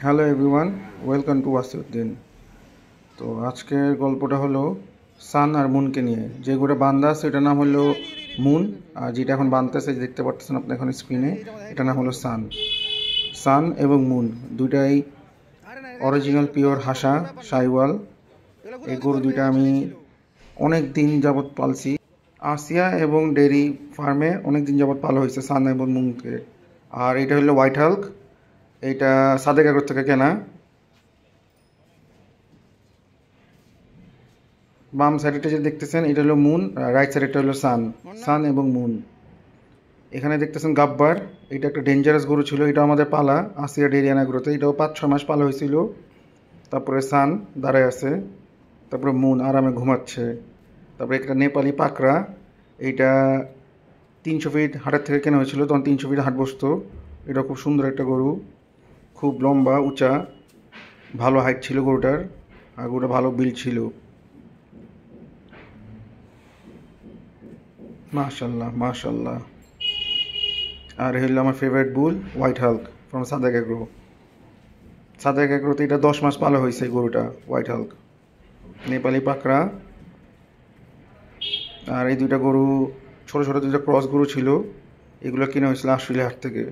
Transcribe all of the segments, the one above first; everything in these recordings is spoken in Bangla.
Hello everyone, welcome to Wasiuddin. তো আজকের গল্পটা হলো সান আর মুনকে নিয়ে। যে গরুটা বান্ধা আছে এটার নাম হলো মুন, আর যেটা এখন বাঁধতেছে দেখতে পাচ্ছেন আপনি এখন স্ক্রিনে, এটার নাম হলো সান। সান এবং মুন দুইটাই অরিজিনাল পিওর হাসা সাইওয়াল। এই গরু দুইটা আমি অনেক দিন যাবৎ পালছি। আসিয়া এবং ডেরি ফার্মে অনেক দিন যাবৎ পালা হয়েছে সান এবং মুনকে। আর এটা হলো হোয়াইট হাল্ক, এইটা সাদেক এগ্রো থেকে কেনা। বাম সাইডেটা যে দেখতেছেন এটা হলো মুন, রাইট সাইডেটা হলো সান। সান এবং মুন। এখানে দেখতেছেন গাব্বার, এটা একটা ডেঞ্জারাস গরু ছিল, এটা আমাদের পালা আসিয়া ডেরিয়ান এগ্রোতে। এটাও 5-6 মাস পালা হয়েছিল। তারপরে সান দাঁড়ায় আছে, তারপরে মুন আরামে ঘুমাচ্ছে। তারপরে একটা নেপালি পাকড়া, এইটা 300 ফিট হাটের থেকে কেনা হয়েছিল, তখন 300 ফিট হাট বসতো। এটা খুব সুন্দর একটা গরু, খুব লম্বা উঁচা, ভালো হাইট ছিল গরুটার, আর গরুটা ভালো বিল ছিল। মাশাল্লাহ মাশাল্লাহ। আর হইল আমার favourite bull white hulk from Sadeeq Agro. Sadeeq এগ্রোতে এটা 10 মাস পালা হয়েছে গরুটা হোয়াইট হাল্ক, নেপালি পাকড়া। আর এই দুইটা গরু ছোটো ছোটো দুইটা ক্রস গরু ছিল, এগুলো কিনা হয়েছিল আশুলিয়া হাট থেকে।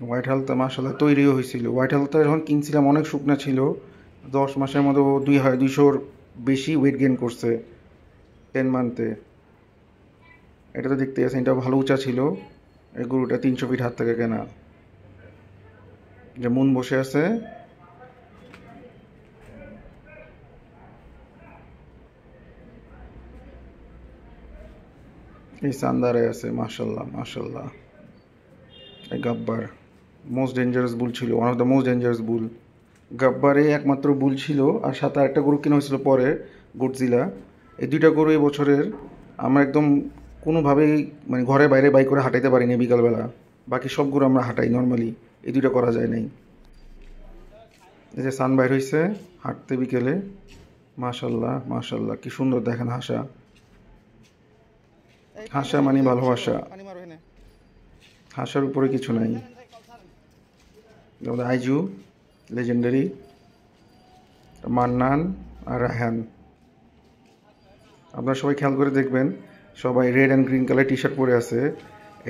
হোয়াইট হাল্কটা মাশাল্লাহ তৈরিও হয়েছিল। হোয়াইট হাল্কটা যখন কিনছিলাম অনেক শুকনা ছিল, 10 মাসের মতো 200-200 বেশি ওয়েট গেইন করছে 10 মান্থে। এটা তো দেখতে গেছেন, এটা ভালো উঁচা ছিল। এই গরুটা 300 ফিট হাত থেকে কেনা। যে মুন বসে আছে, এই সান্দারে আছে। মাশাল্লাহ মাশাল্লাহ। এই গাব্বার মোস্ট ডেঞ্জারাস বুল ছিল, one of the most dangerous bull. গাব্বারে একমাত্র বুল ছিল, আর সাথে আরেকটা গরু কেনা হয়েছিল পরে, গডজিলা। এই দুইটা গরু এই বছরের আমরা একদম কোনোভাবেই মানে ঘরে বাইরে বাইক করে হাঁটাইতে পারিনি বিকালবেলা। বাকি সব গরু আমরা হাঁটাই নর্মালি, এই দুইটা করা যায় নাই। এই যে সান বাইর হয়েছে হাঁটতে বিকেলে। মাশাল্লাহ মাশাল্লাহ, কি সুন্দর দেখেন হাসা। হাসা মানে ভালোবাসা, হাসার উপরে কিছু নাই। আমাদের আইজু লেজেন্ডারি, মান্নান আর রায়হান। আপনারা সবাই খেয়াল করে দেখবেন, সবাই red and green colour T shirt পরে আছে।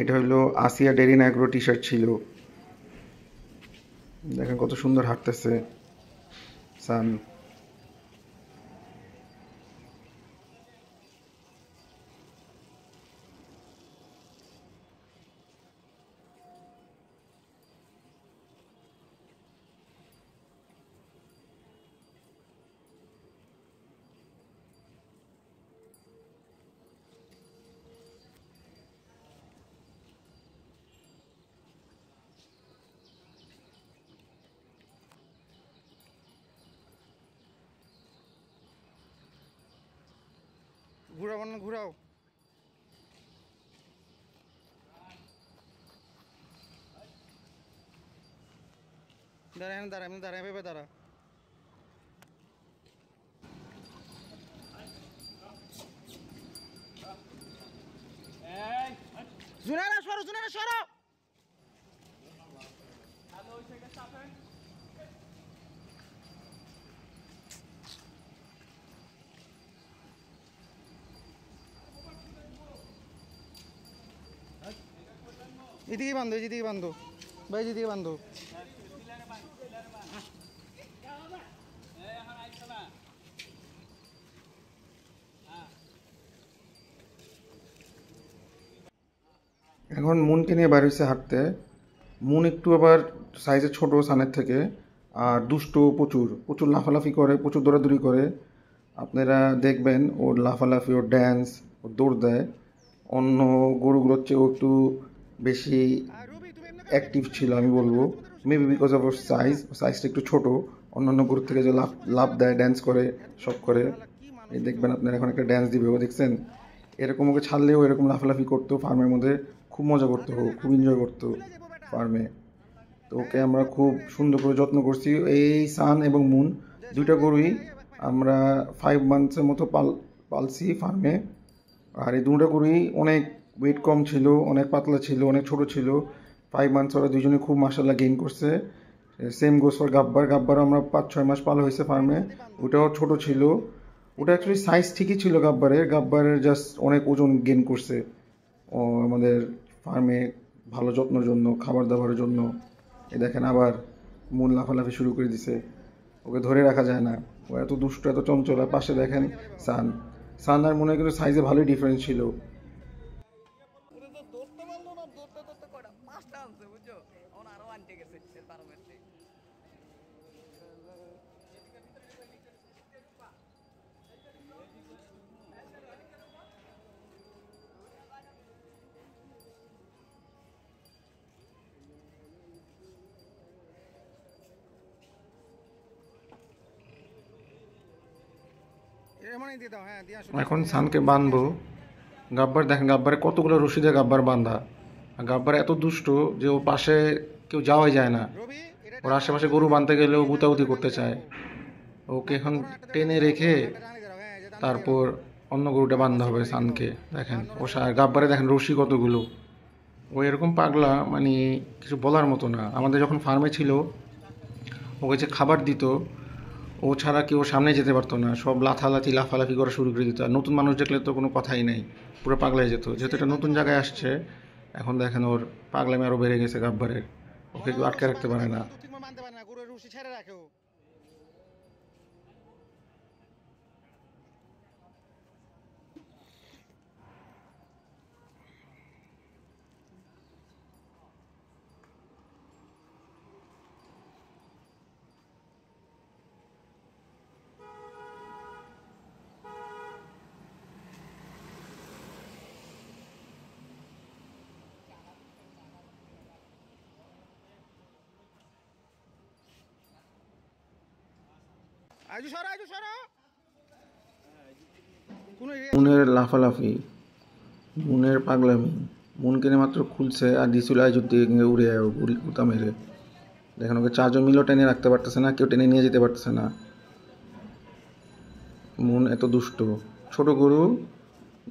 এটা হলো আসিয়া ডেরিয়ান এগ্রো টি শার্ট ছিল। দেখেন কত সুন্দর হাঁটতেছে সান। ঘুরাও না, ঘুরাও। দাঁড়া দাঁড়া, এমনি দাঁড়া, এভাবে দাঁড়া। জুনারা সরো, জুনারা সরো। এদিকে বান্ধো, এদিকে বান্ধো ভাই, এদিকে বান্ধো। এখন মুনকে নিয়ে বাইর হয়েছে হাঁটতে। মুন একটু আবার সাইজে ছোট সানের থেকে, আর দুষ্ট, প্রচুর প্রচুর লাফালাফি করে, প্রচুর দৌড়াদৌড়ি করে। আপনারা দেখবেন ওর লাফালাফি, ওর ড্যান্স, ওর দৌড় দেয়। অন্য গরুগুলোর চেয়েও একটু বেশি অ্যাক্টিভ ছিল আমি বলবো, মেবি বিকজ অফ ওর সাইজটা একটু ছোট। অন্যান্য গরুর থেকে যে লাফ দেয়, ড্যান্স করে, সব করে। এই দেখবেন আপনারা এখন একটা ড্যান্স দিবে, ও দেখছেন এরকম ওকে ছাড়লেও এরকম লাফালাফি করতো ফার্মের মধ্যে, খুব মজা করতো, খুব এনজয় করতো ফার্মে। তো ওকে আমরা খুব সুন্দর করে যত্ন করছি। এই সান এবং মুন দুইটা গরুই আমরা 5 মান্থসের মতো পালছি ফার্মে। আর এই দুটো গরুই অনেক ওয়েট কম ছিল, অনেক পাতলা ছিল, অনেক ছোট ছিল। 5 মান্থস ওরা দুজনে খুব মাশাআল্লাহ গেইন করছে। সেম গোস ফর গাব্বার আমরা 5-6 মাস পালা হয়েছে ফার্মে। ওটাও ছোট ছিল। ওটা অ্যাকচুয়ালি সাইজ ঠিকই ছিল গাব্বারের জাস্ট অনেক ওজন গেইন করছে ও আমাদের ফার্মে ভালো যত্নের জন্য, খাবার দাবারের জন্য। এ দেখেন আবার মন লাফালাফি শুরু করে দিছে, ওকে ধরে রাখা যায় না, ও এত দুষ্ট এত চঞ্চল। আর পাশে দেখেন সান আর মনে হয় কিন্তু সাইজে ভালোই ডিফারেন্স ছিল। এখন সানকে বাঁধবো। গাব্বার দেখেন, গাব্বারে কতগুলো রশি দিয়ে গাব্বার বাঁধা। আর গাব্বার এত দুষ্ট যে ওর পাশে কেউ যাওয়াই যায় না। ওর আশেপাশে গরু বাঁধতে গেলেও গুতাগুতি করতে চায়। ওকে এখন টেনে রেখে তারপর অন্য গরুটা বাঁধতে হবে সানকে। দেখেন ও গাব্বারে দেখেন রশি কতগুলো। ও এরকম পাগলা মানে কিছু বলার মতো না। আমাদের যখন ফার্মে ছিল ওকে যে খাবার দিত, ও ছাড়া কেউ সামনে যেতে পারতো না, সব লাফালাফি করা শুরু করে দিত। আর নতুন মানুষ দেখলে তো কোনো কথাই নেই, পুরো পাগলাই যেত। যেহেতু এটা নতুন জায়গায় আসছে, এখন দেখেন ওর পাগলামি আরও বেড়ে গেছে গাব্বারের। ওকে কেউ আটকে রাখতে পারে না। মুনের লাফালাফি, মুনের পাগলামি, মন কিনে মাত্র খুলছে আর দিছিল আইজুর দিকে উড়ে উতা মেরে। দেখেন ওকে 4 জন মিলেও টেনে রাখতে পারতেছে না, কেউ টেনে নিয়ে যেতে পারতেছে না। মন এত দুষ্ট। ছোট গরু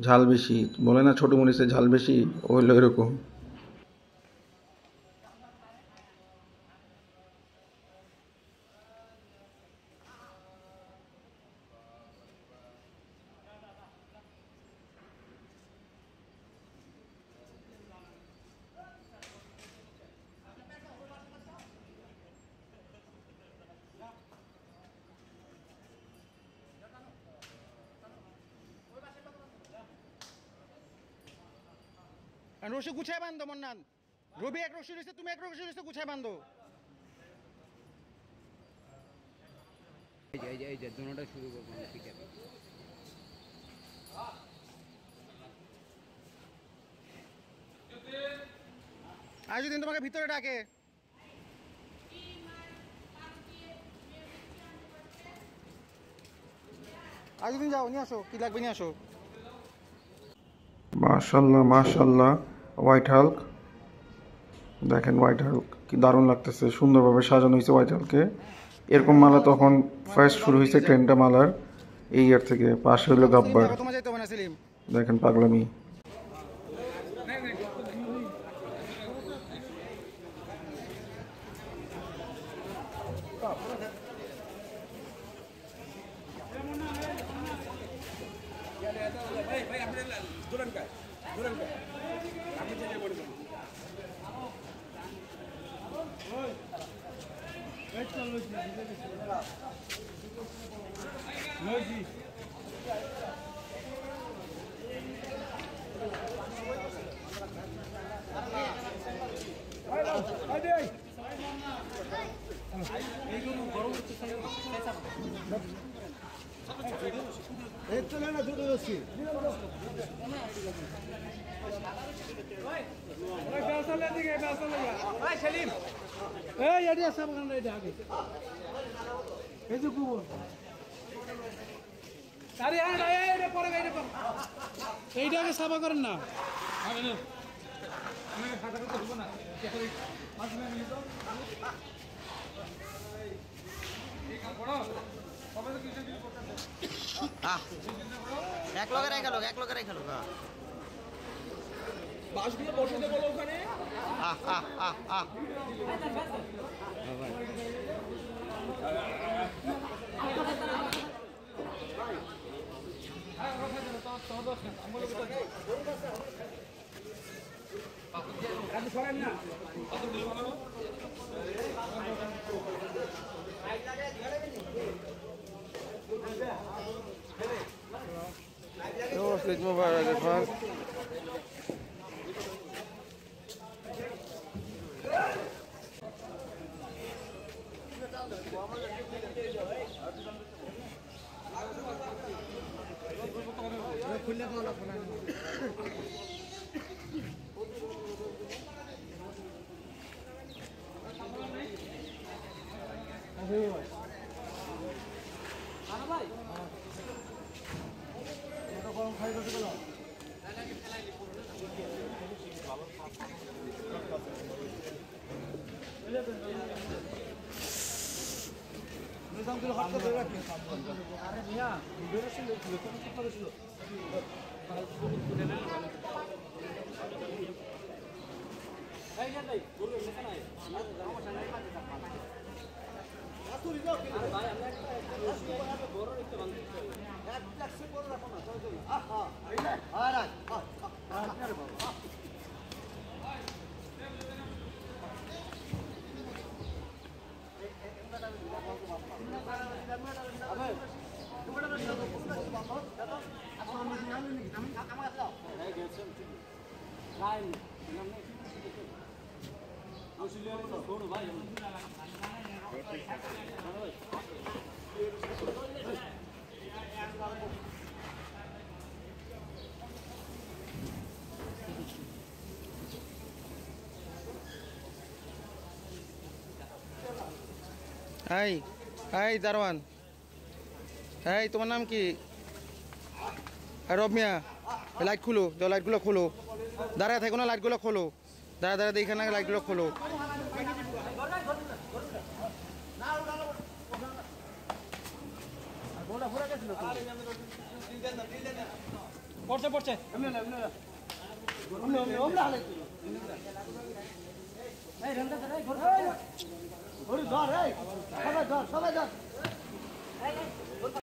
ঝাল বেশি, বলে না ছোট মরিচের ঝাল বেশি, ও হলো এরকম। রশি গুছায় বান্ধো মন্নান। রবি এক রশি রয়েছে, তুমি এক রশি রয়েছে, গুছায় বান্ধো। এই যে দুটোটা শুরু করবো পিকে। আজ দিন তোমাকে ভিতরে ডাকে। আজ দিন যাও, নিয়ে আসো কি লাগবে নিয়ে আসো। মাশাল্লাহ মাশাল্লাহ, হোয়াইট হাল্ক দেখেন, হোয়াইট হাল্ক কি দারুণ লাগতেছে, সুন্দরভাবে সাজানো হয়েছে হোয়াইট হাল্কে। এরকম মালা তখন ফার্স্ট শুরু হয়েছে ট্রেনটা মালার এই ইয়ার থেকে। পাশে হলো গাব্বার, দেখেন পাগলামি। এইটাকে সাফা করেন না। এক লগে রেখে লোক, এক লগে রেখে লোক। বাসগুলো বসতে বলো ওখানে। আহ আহ আহ আহ ঈদ মোবারক ইরফান। এই এই দারোয়ান, এই তোমার নাম কি? রবমিয়া, লাইট খুলো, যাও লাইটগুলো খোলো। দাঁড়ায় থাকো না, লাইটগুলো খোলো। দাঁড়া দাঁড়া দেখে না, লাইটগুলো খোলো। পড়ছে পড়ছে।